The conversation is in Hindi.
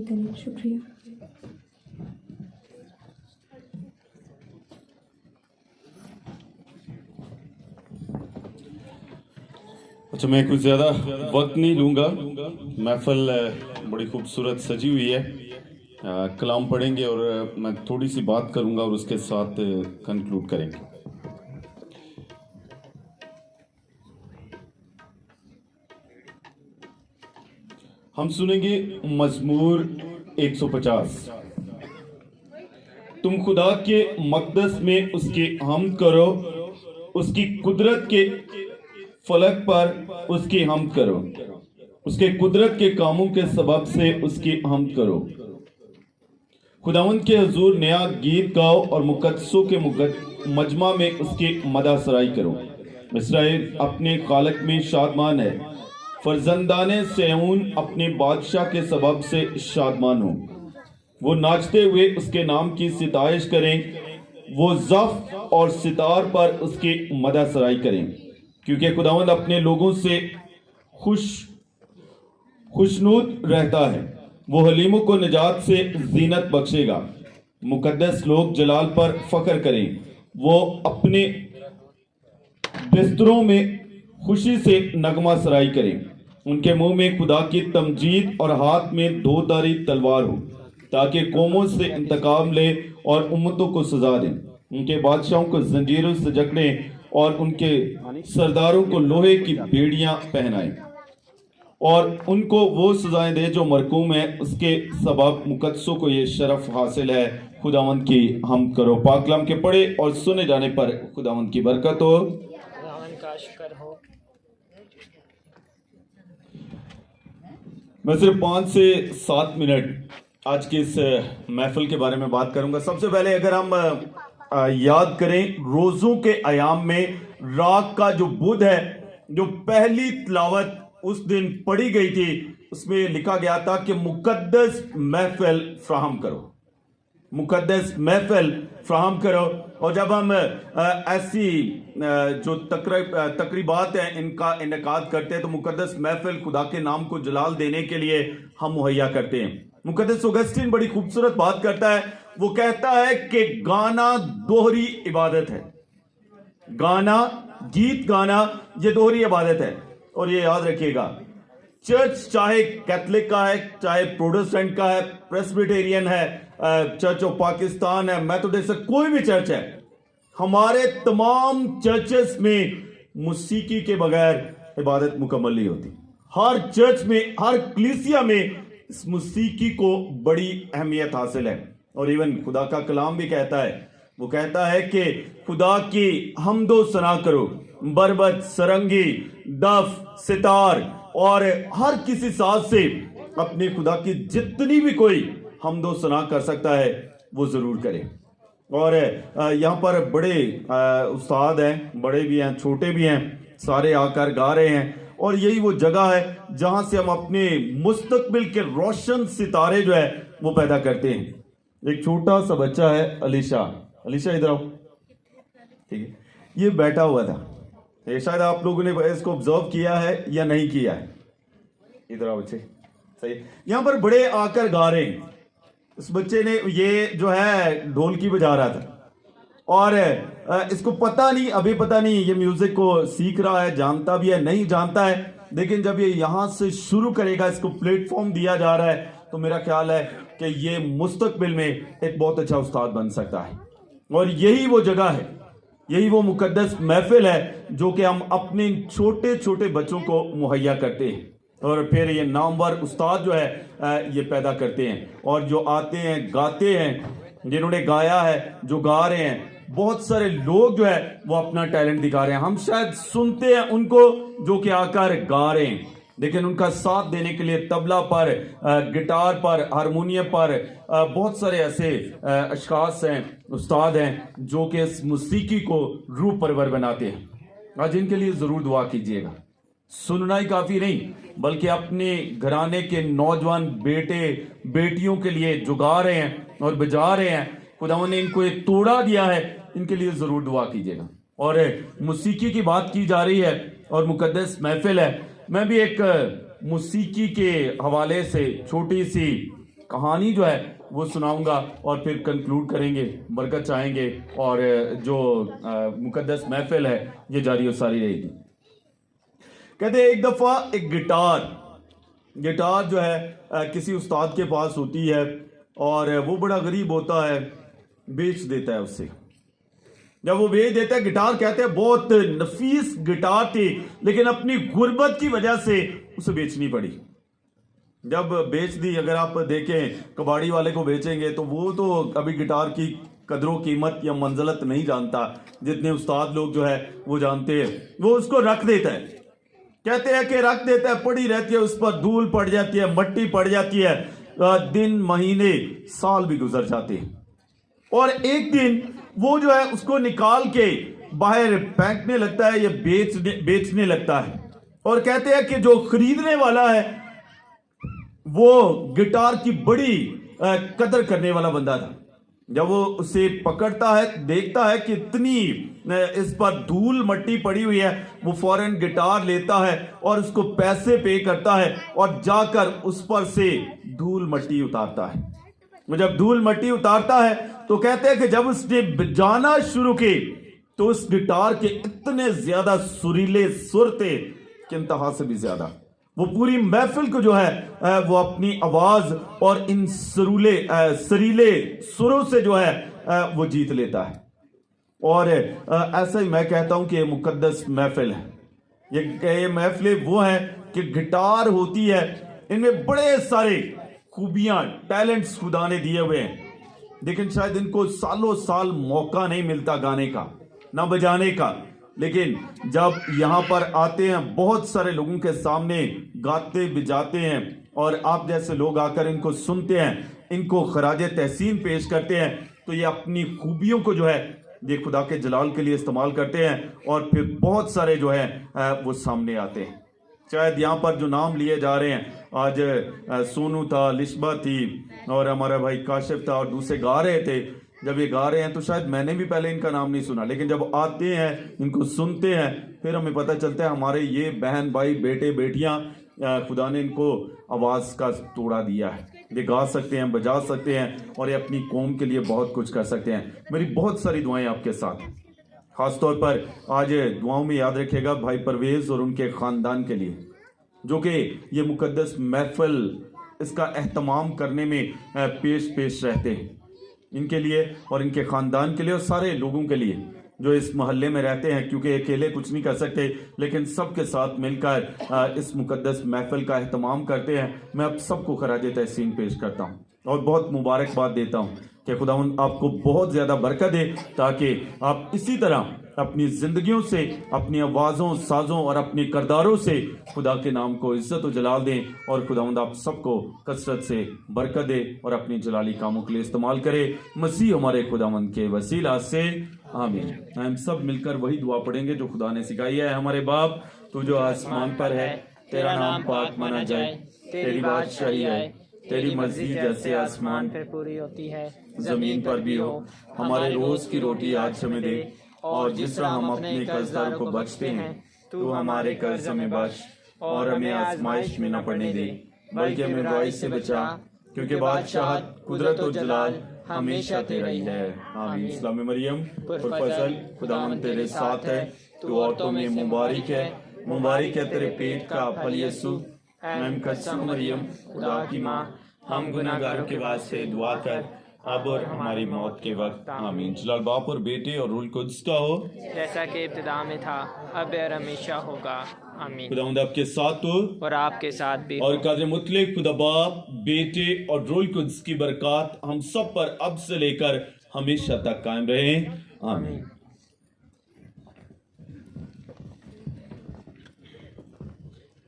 करें। शुक्रिया। अच्छा, मैं कुछ ज़्यादा वक्त नहीं लूँगा। महफिल बड़ी खूबसूरत सजी हुई है। कलाम पढ़ेंगे और मैं थोड़ी सी बात करूँगा और उसके साथ कंक्लूड करेंगे। हम सुनेंगे मज़मूर 150। तुम खुदा के मक़दस में उसकी हम्द करो, उसकी कुदरत के फलक पर उसकी हम्द करो, उसके कुदरत के कामों के सबब से उसकी हम्द करो। खुदावंद के हुजूर नया गीत गाओ और मुकद्दसों के मजमा में उसकी मदह सराई करो। इस्राएल अपने खालक में शादमान है, फरजंदाने सिय्योन अपने बादशाह के सबब से शादमान हो। वो नाचते हुए उसके नाम की सिताइश करें, वो ज़फ़ और सितार पर उसकी मदह सराई करें, क्योंकि खुदावंद अपने लोगों से खुशनूद रहता है। वो हलीमों को निजात से जीनत बख्शेगा। मुकद्दस लोग जलाल पर फख्र करें, वो अपने बिस्तरों में खुशी से नगमा सराई करें। उनके मुंह में खुदा की तमजीद और हाथ में दो धारी तलवार हो, ताकि कौमों से इंतकाम ले और उम्मतों को सजा दें। उनके बादशाहों को जंजीरों से जकड़ें और उनके सरदारों को लोहे की बेड़ियां पहनाएं, और उनको वो सजाएं दे जो मरकूम है। उसके सबब मुकद्दसों को ये शरफ हासिल है। खुदावंद की हम करो। पाक कलाम के पढ़े और सुने जाने पर खुदावंद की बरकत हो। खुदावंद का शुक्र हो। मैं सिर्फ 5 से 7 मिनट आज के इस महफिल के बारे में बात करूंगा। सबसे पहले अगर हम याद करें, रोज़ों के अयाम में राग का जो बुध है, जो पहली तिलावत उस दिन पढ़ी गई थी, उसमें लिखा गया था कि मुकद्दस महफिल फ्राहम करो, मुकद्दस महफिल फ्राहम करो। और जब हम ऐसी जो तकरीबात हैं इनका इनेकाद करते हैं, तो मुकद्दस महफिल खुदा के नाम को जलाल देने के लिए हम मुहैया करते हैं। मुकद्दस ऑगस्टीन बड़ी खूबसूरत बात करता है। वो कहता है कि गाना दोहरी इबादत है। गाना, गीत गाना, ये दोहरी इबादत है। और ये याद रखिएगा, चर्च चाहे कैथलिक का है, चाहे प्रोटेस्टेंट का है, प्रेस्बिटेरियन है, चर्च ऑफ पाकिस्तान है, मेथोडिस्ट, कोई भी चर्च है, हमारे तमाम चर्चेस में मौसीकी के बगैर इबादत मुकम्मल नहीं होती। हर चर्च में, हर कलीसिया में इस मौसीकी को बड़ी अहमियत हासिल है। और इवन खुदा का कलाम भी कहता है, वो कहता है कि खुदा की हम्दो सना करो, बरबत, सरंगी, दफ, सितार और हर किसी साज से अपने खुदा की जितनी भी कोई हम्दो सना कर सकता है वो जरूर करे। और यहाँ पर बड़े उस्ताद हैं, बड़े भी हैं, छोटे भी हैं, सारे आकर गा रहे हैं। और यही वो जगह है जहां से हम अपने मुस्तकबिल के रोशन सितारे जो है वो पैदा करते हैं। एक छोटा सा बच्चा है, अलीशा। अलीशा इधर आओ, ठीक है। ये बैठा हुआ था, ये शायद आप लोगों ने इसको ऑब्जर्व किया है या नहीं किया है। इधर आओ बच्चे, सही। यहाँ पर बड़े आकर गा रहे हैं। इस बच्चे ने, ये जो है ढोलकी बजा रहा था, और इसको पता नहीं, अभी पता नहीं ये म्यूजिक को सीख रहा है, जानता भी है नहीं जानता है, लेकिन जब ये यहां से शुरू करेगा, इसको प्लेटफॉर्म दिया जा रहा है, तो मेरा ख्याल है कि ये मुस्तकबिल में एक बहुत अच्छा उस्ताद बन सकता है। और यही वो जगह है, यही वो मुकद्दस महफिल है जो कि हम अपने छोटे छोटे बच्चों को मुहैया करते हैं। और फिर ये नामवर उस्ताद जो है ये पैदा करते हैं, और जो आते हैं, गाते हैं, जिन्होंने गाया है, जो गा रहे हैं। बहुत सारे लोग जो है वो अपना टैलेंट दिखा रहे हैं। हम शायद सुनते हैं उनको जो कि आकर गा रहे हैं, लेकिन उनका साथ देने के लिए तबला पर, गिटार पर, हारमोनियम पर बहुत सारे ऐसे अशखास हैं, उस्ताद हैं जो कि इस मौसीकी को रूह परवर बनाते हैं। आज इनके लिए जरूर दुआ कीजिएगा। सुनना ही काफी नहीं, बल्कि अपने घराने के नौजवान बेटे बेटियों के लिए जो गा रहे हैं और बजा रहे हैं, खुदावंद ने इनको एक तोड़ा दिया है, इनके लिए जरूर दुआ कीजिएगा। और मौसीकी की बात की जा रही है और मुकद्दस महफिल है। मैं भी एक मौसीकी के हवाले से छोटी सी कहानी जो है वो सुनाऊंगा और फिर कंक्लूड करेंगे, बरकत चाहेंगे और जो मुकद्दस महफिल है ये जारी और सारी रहेगी। कहते हैं एक दफ़ा एक गिटार जो है किसी उस्ताद के पास होती है और वो बड़ा गरीब होता है, बेच देता है उससे। जब वो बेच देता है, गिटार कहते हैं बहुत नफीस गिटार थी, लेकिन अपनी गुर्बत की वजह से उसे बेचनी पड़ी। जब बेच दी, अगर आप देखें कबाड़ी वाले को बेचेंगे तो वो तो अभी गिटार की कदरों कीमत या मंजिलत नहीं जानता जितने उस्ताद लोग जो है वो जानते हैं। वो उसको रख देता है, कहते हैं कि रख देता है, पड़ी रहती है, उस पर धूल पड़ जाती है, मट्टी पड़ जाती है, दिन महीने साल भी गुजर जाते हैं। और एक दिन वो जो है उसको निकाल के बाहर फेंकने लगता है या बेचने लगता है। और कहते हैं कि जो खरीदने वाला है वो गिटार की बड़ी कदर करने वाला बंदा था। जब वो उसे पकड़ता है, देखता है कि इतनी इस पर धूल मट्टी पड़ी हुई है, वो फौरन गिटार लेता है और उसको पैसे पे करता है और जाकर उस पर से धूल मट्टी उतारता है। वो जब धूल मट्टी उतारता है तो कहते हैं कि जब उसने बजाना शुरू की तो उस गिटार के इतने ज्यादा सुरीले सुर थे कि इंतहा से भी ज्यादा। वो पूरी महफिल को जो है वो अपनी आवाज और इन सरीले सुरों से जो है वो जीत लेता है। और ऐसा ही मैं कहता हूं कि ये मुकद्दस महफिल है। ये महफिलें वो हैं कि गिटार होती है, इनमें बड़े सारे खूबियां, टैलेंट्स खुदा ने दिए हुए हैं, लेकिन शायद इनको सालों साल मौका नहीं मिलता गाने का, ना बजाने का। लेकिन जब यहाँ पर आते हैं, बहुत सारे लोगों के सामने गाते बजाते हैं और आप जैसे लोग आकर इनको सुनते हैं, इनको खराज तहसीन पेश करते हैं, तो ये अपनी खूबियों को जो है ये खुदा के जलाल के लिए इस्तेमाल करते हैं और फिर बहुत सारे जो है वो सामने आते हैं। शायद यहाँ पर जो नाम लिए जा रहे हैं, आज सोनू था, लिशबा थी और हमारा भाई काशिफ था और दूसरे गा रहे थे। जब ये गा रहे हैं तो शायद मैंने भी पहले इनका नाम नहीं सुना, लेकिन जब आते हैं, इनको सुनते हैं, फिर हमें पता चलता है हमारे ये बहन भाई बेटे बेटियां, खुदा ने इनको आवाज़ का तोड़ा दिया है। ये गा सकते हैं, बजा सकते हैं और ये अपनी कौम के लिए बहुत कुछ कर सकते हैं। मेरी बहुत सारी दुआएं आपके साथ, खासतौर पर आज दुआओं में याद रखिएगा भाई परवेज और उनके ख़ानदान के लिए, जो कि ये मुकद्दस महफिल इसका एहतमाम करने में पेश रहते हैं। इनके लिए और इनके ख़ानदान के लिए और सारे लोगों के लिए जो इस मोहल्ले में रहते हैं, क्योंकि अकेले कुछ नहीं कर सकते, लेकिन सबके साथ मिलकर इस मुकद्दस महफिल का एहतमाम करते हैं। मैं आप सबको खराज तहसीन पेश करता हूँ और बहुत मुबारकबाद देता हूँ कि खुदावंद आपको बहुत ज़्यादा बरकत दे, ताकि आप इसी तरह अपनी ज़िंदगियों से, अपनी आवाज़ों, साज़ों और अपने किरदारों से खुदा के नाम को इज़्ज़त और जलाल दें और खुदावंद आप सबको कसरत से बरकत दे और अपनी जलाली कामों के लिए इस्तेमाल करे। मसीह हमारे खुदावंद के वसीला से आमीन। हम सब मिलकर वही दुआ पढ़ेंगे जो खुदा ने सिखाई है। हमारे बाप, तू जो आसमान पर है, तेरा नाम पाक माना जाए, तेरी बादशाही आए, तेरी मर्जी जैसे आसमान पर पूरी होती है जमीन पर भी हो। हमारे रोज की रोटी आज हमें दे, और जिस तरह हम अपने कर्जदारों को बख्शते हैं, तू हमारे कर्ज हमें बख्श और हमें आजमाइश में न पड़ने दे, बल्कि हमें बुराई से बचा, क्योंकि बादशाहत, कुदरत और जलाल हमेशा तेरा ही है। आमीन। इस्लाम मरियम पुरफज़ल, खुदावंद तेरे साथ है, तू औरतों में मुबारक है, मुबारक है तेरे पेट का फल यीशु। कसम मरियम, खुदा की माँ, हम गुनाहगारों के वास्ते दुआ कर, अब और हमारी मौत के वक्त। आमीन। जलाल बाप और बेटे और रूल कुद्स का हो, जैसा कि इब्तिदा में था, अब और हमेशा होगा। आमीन। खुदावंद आपके साथ हो और आपके साथ भी और कादिर मुतलक खुदा बाप, बेटे और रूल कुद्स की बरकत हम सब पर अब से लेकर हमेशा तक कायम रहे। आमीन।